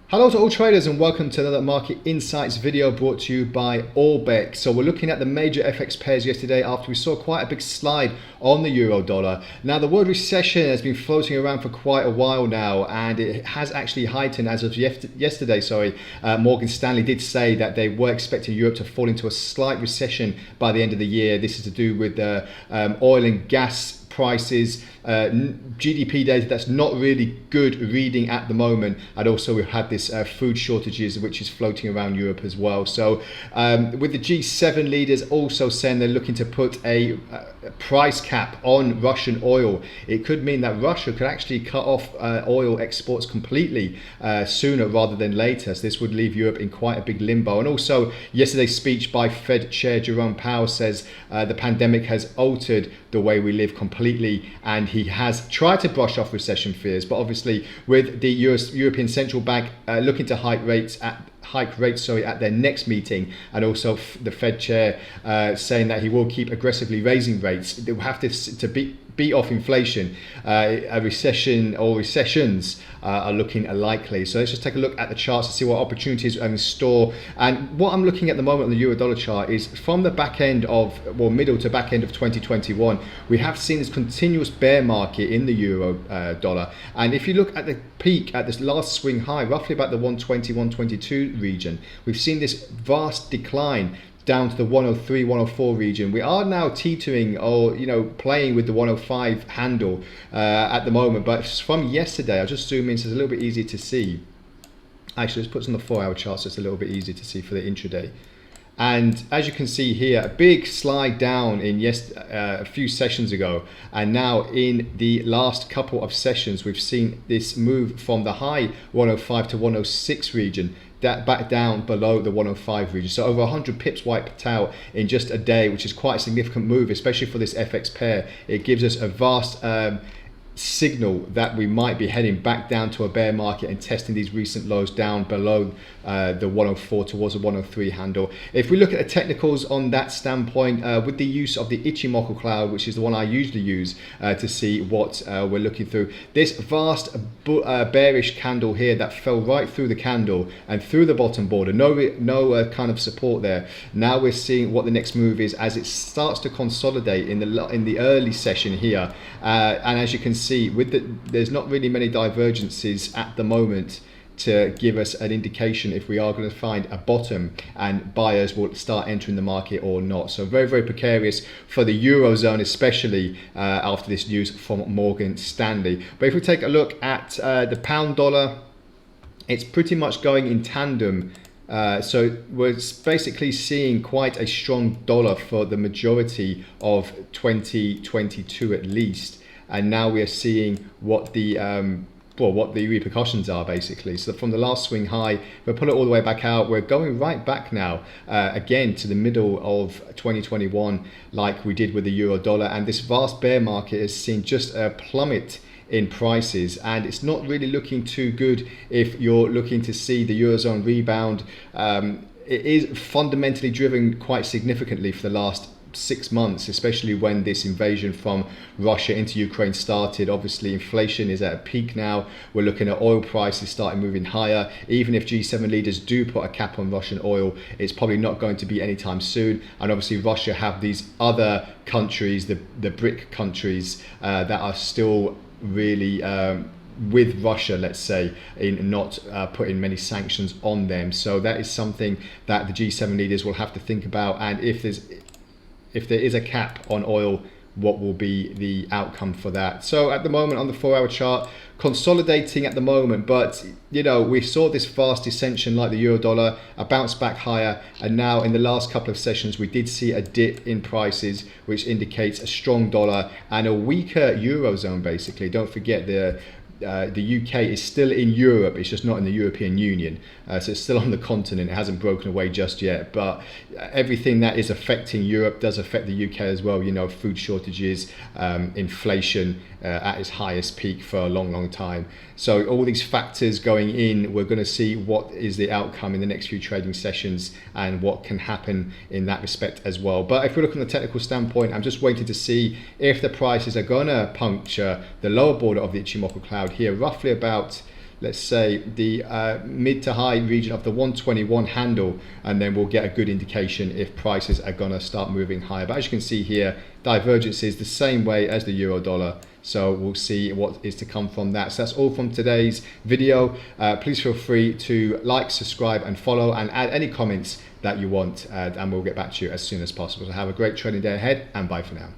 Hello to all traders and welcome to another Market Insights video brought to you by Orbex. So we're looking at the major FX pairs yesterday after we saw quite a big slide on the euro dollar. Now the word recession has been floating around for quite a while now, and it has actually heightened as of yesterday. Morgan Stanley did say that they were expecting Europe to fall into a slight recession by the end of the year. This is to do with the oil and gas prices, GDP data that's not really good reading at the moment, and also we've had this food shortages which is floating around Europe as well. So with the G7 leaders also saying they're looking to put a price cap on Russian oil, it could mean that Russia could actually cut off oil exports completely sooner rather than later. So this would leave Europe in quite a big limbo. And also yesterday's speech by Fed Chair Jerome Powell says the pandemic has altered the way we live completely, and he has tried to brush off recession fears, but obviously with the European Central Bank looking to hike rates at their next meeting, and also the Fed chair saying that he will keep aggressively raising rates, they will have to beat off inflation. A recession or recessions are looking likely. So let's just take a look at the charts to see what opportunities are in store. And what I'm looking at the moment on the euro dollar chart is from the back end of, well, middle to back end of 2021, we have seen this continuous bear market in the euro dollar. And if you look at the peak at this last swing high, roughly about the 120, 122 region, we've seen this vast decline down to the 103, 104 region. We are now teetering or playing with the 105 handle at the moment, but from yesterday, I'll just zoom in so it's a little bit easier to see. Actually, let's put this on the 4-hour chart so it's a little bit easier to see for the intraday. And as you can see here, a big slide down in a few sessions ago, and now in the last couple of sessions we've seen this move from the high 105 to 106 region back down below the 105 region. So over 100 pips wiped out in just a day, which is quite a significant move, especially for this FX pair. It gives us a vast signal that we might be heading back down to a bear market and testing these recent lows down below the 104 towards the 103 handle. If we look at the technicals on that standpoint, with the use of the Ichimoku cloud, which is the one I usually use to see what we're looking through, this vast bearish candle here that fell right through the candle and through the bottom border, no kind of support there. Now we're seeing what the next move is as it starts to consolidate in the early session here, and as you can see, there's not really many divergences at the moment to give us an indication if we are going to find a bottom and buyers will start entering the market or not. So very, very precarious for the Eurozone, especially after this news from Morgan Stanley. But if we take a look at the pound dollar, it's pretty much going in tandem. So we're basically seeing quite a strong dollar for the majority of 2022 at least. And now we are seeing what the repercussions are basically. So from the last swing high, we pull it all the way back out. We're going right back now again to the middle of 2021, like we did with the euro dollar. And this vast bear market has seen just a plummet in prices, and it's not really looking too good if you're looking to see the Eurozone rebound. It is fundamentally driven quite significantly for the last 6 months, especially when this invasion from Russia into Ukraine started. Obviously inflation is at a peak now. We're looking at oil prices starting moving higher. Even if G7 leaders do put a cap on Russian oil, it's probably not going to be anytime soon. And obviously Russia have these other countries, the BRIC countries, that are still really with Russia, let's say, in not putting many sanctions on them. So that is something that the G7 leaders will have to think about. And if there is a cap on oil, what will be the outcome for that? So at the moment on the 4-hour chart, consolidating at the moment, but we saw this vast descension like the euro dollar, a bounce back higher, and now in the last couple of sessions we did see a dip in prices, which indicates a strong dollar and a weaker eurozone basically. Don't forget the UK is still in Europe, it's just not in the European Union, so it's still on the continent. It hasn't broken away just yet, but everything that is affecting Europe does affect the UK as well. Food shortages, inflation at its highest peak for a long time. So all these factors going in, we're going to see what is the outcome in the next few trading sessions and what can happen in that respect as well. But if we look from the technical standpoint, I'm just waiting to see if the prices are going to puncture the lower border of the Ichimoku cloud here, roughly about let's say the mid to high region of the 121 handle, and then we'll get a good indication if prices are going to start moving higher. But as you can see here, divergence is the same way as the euro dollar, so we'll see what is to come from that. So that's all from today's video. Please feel free to like, subscribe and follow, and add any comments that you want, and we'll get back to you as soon as possible. So have a great trading day ahead, and bye for now.